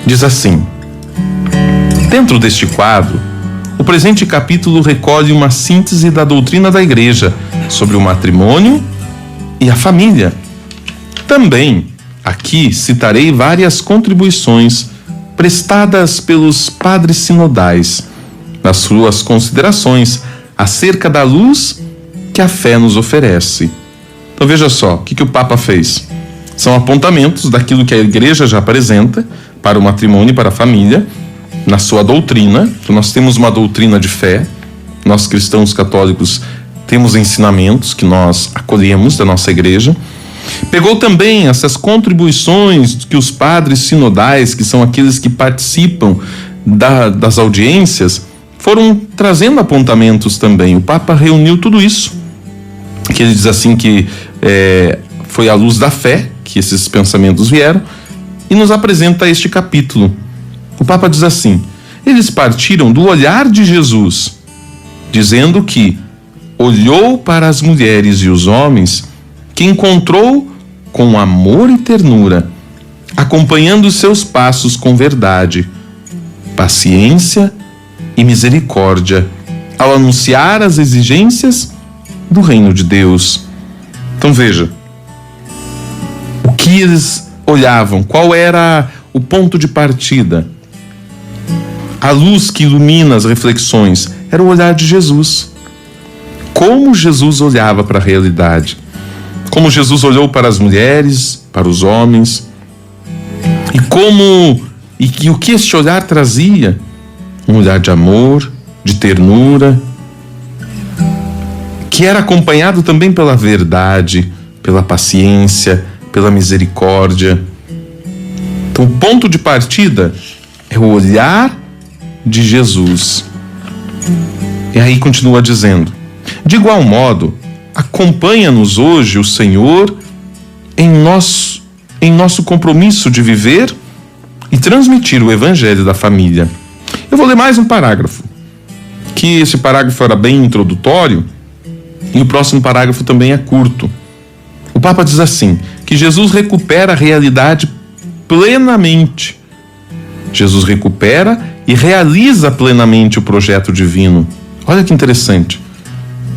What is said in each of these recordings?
Diz assim: dentro deste quadro, o presente capítulo recolhe uma síntese da doutrina da Igreja sobre o matrimônio e a família. Também, aqui citarei várias contribuições prestadas pelos padres sinodais nas suas considerações acerca da luz que a fé nos oferece. Então veja só, o que o Papa fez? São apontamentos daquilo que a Igreja já apresenta para o matrimônio e para a família, na sua doutrina. Então nós temos uma doutrina de fé, nós cristãos católicos temos ensinamentos que nós acolhemos da nossa Igreja. Pegou também essas contribuições que os padres sinodais, que são aqueles que participam das audiências, foram trazendo apontamentos também. O Papa reuniu tudo isso, que ele diz assim que foi à luz da fé que esses pensamentos vieram, e nos apresenta este capítulo. O Papa diz assim: eles partiram do olhar de Jesus, dizendo que olhou para as mulheres e os homens que encontrou com amor e ternura, acompanhando seus passos com verdade, paciência e misericórdia, ao anunciar as exigências do reino de Deus. Então veja, o que eles olhavam, qual era o ponto de partida? A luz que ilumina as reflexões era o olhar de Jesus. Como Jesus olhava para a realidade, como Jesus olhou para as mulheres, para os homens, e o que este olhar trazia? Um olhar de amor, de ternura, que era acompanhado também pela verdade, pela paciência, pela misericórdia. Então, o ponto de partida é o olhar de Jesus. E aí continua dizendo: de igual modo, acompanha-nos hoje o Senhor em nosso compromisso de viver e transmitir o Evangelho da família. Eu vou ler mais um parágrafo, que esse parágrafo era bem introdutório, e o próximo parágrafo também é curto. O Papa diz assim, que Jesus recupera a realidade plenamente. Jesus recupera e realiza plenamente o projeto divino. Olha que interessante.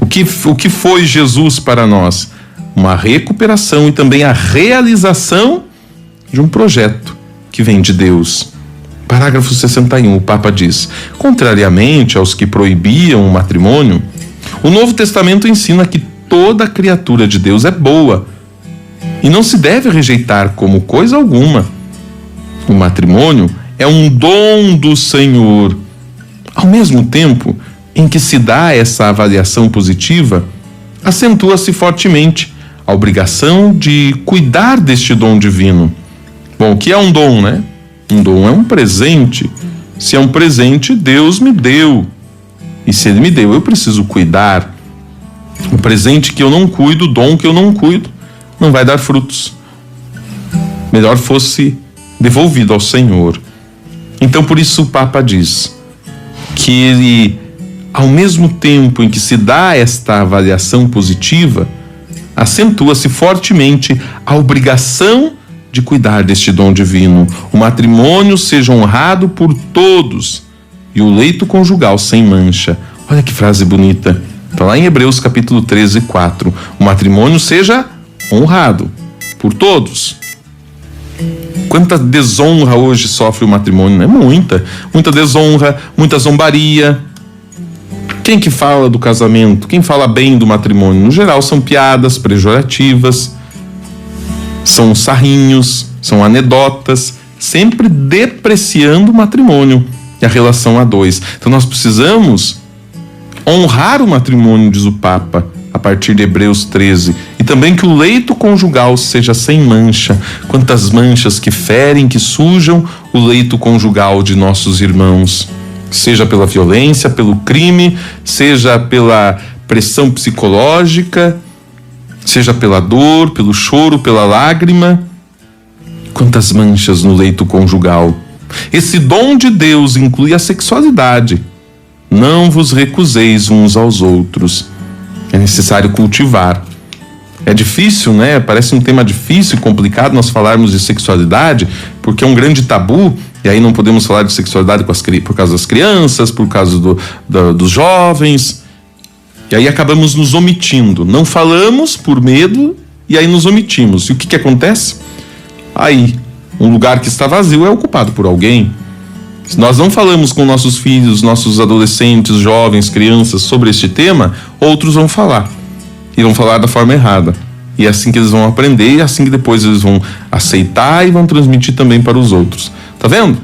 O que foi Jesus para nós? Uma recuperação e também a realização de um projeto que vem de Deus. Parágrafo 61, o Papa diz: contrariamente aos que proibiam o matrimônio, o Novo Testamento ensina que toda criatura de Deus é boa e não se deve rejeitar como coisa alguma. O matrimônio é um dom do Senhor. Ao mesmo tempo em que se dá essa avaliação positiva, acentua-se fortemente a obrigação de cuidar deste dom divino. Bom, o que é um dom, né? Um dom é um presente. Se é um presente, Deus me deu. E se Ele me deu, eu preciso cuidar. Um presente que eu não cuido, dom que eu não cuido, não vai dar frutos. Melhor fosse devolvido ao Senhor. Então, por isso o Papa diz que ele, ao mesmo tempo em que se dá esta avaliação positiva, acentua-se fortemente a obrigação de cuidar deste dom divino. O matrimônio seja honrado por todos e o leito conjugal sem mancha. Olha que frase bonita. Está lá em Hebreus capítulo 13, 4. O matrimônio seja honrado por todos. Quanta desonra hoje sofre o matrimônio, né? Muita desonra, muita zombaria. Quem que fala do casamento? Quem fala bem do matrimônio? No geral são piadas pejorativas, são sarrinhos, são anedotas, sempre depreciando o matrimônio e a relação a dois. Então nós precisamos honrar o matrimônio, diz o Papa, a partir de Hebreus 13, e também que o leito conjugal seja sem mancha. Quantas manchas que ferem, que sujam o leito conjugal de nossos irmãos, seja pela violência, pelo crime, seja pela pressão psicológica, seja pela dor, pelo choro, pela lágrima. Quantas manchas no leito conjugal. Esse dom de Deus inclui a sexualidade. Não vos recuseis uns aos outros. É necessário cultivar. É difícil, né? Parece um tema difícil e complicado nós falarmos de sexualidade, porque é um grande tabu E aí não podemos falar de sexualidade por causa das crianças, por causa dos jovens. E aí acabamos nos omitindo. Não falamos por medo e aí nos omitimos. E o que acontece? Aí, um lugar que está vazio é ocupado por alguém. Se nós não falamos com nossos filhos, nossos adolescentes, jovens, crianças sobre este tema, outros vão falar. E vão falar da forma errada. E é assim que eles vão aprender, e é assim que depois eles vão aceitar e vão transmitir também para os outros. Tá vendo?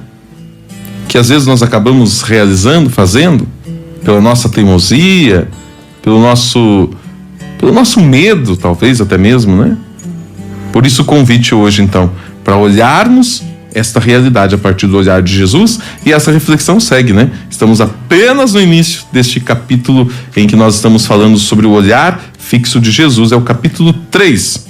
Que às vezes nós acabamos fazendo, pela nossa teimosia, pelo nosso medo, talvez até mesmo, né? Por isso o convite hoje, então, para olharmos esta realidade a partir do olhar de Jesus, e essa reflexão segue, né? Estamos apenas no início deste capítulo em que nós estamos falando sobre o olhar fixo de Jesus, é o capítulo 3.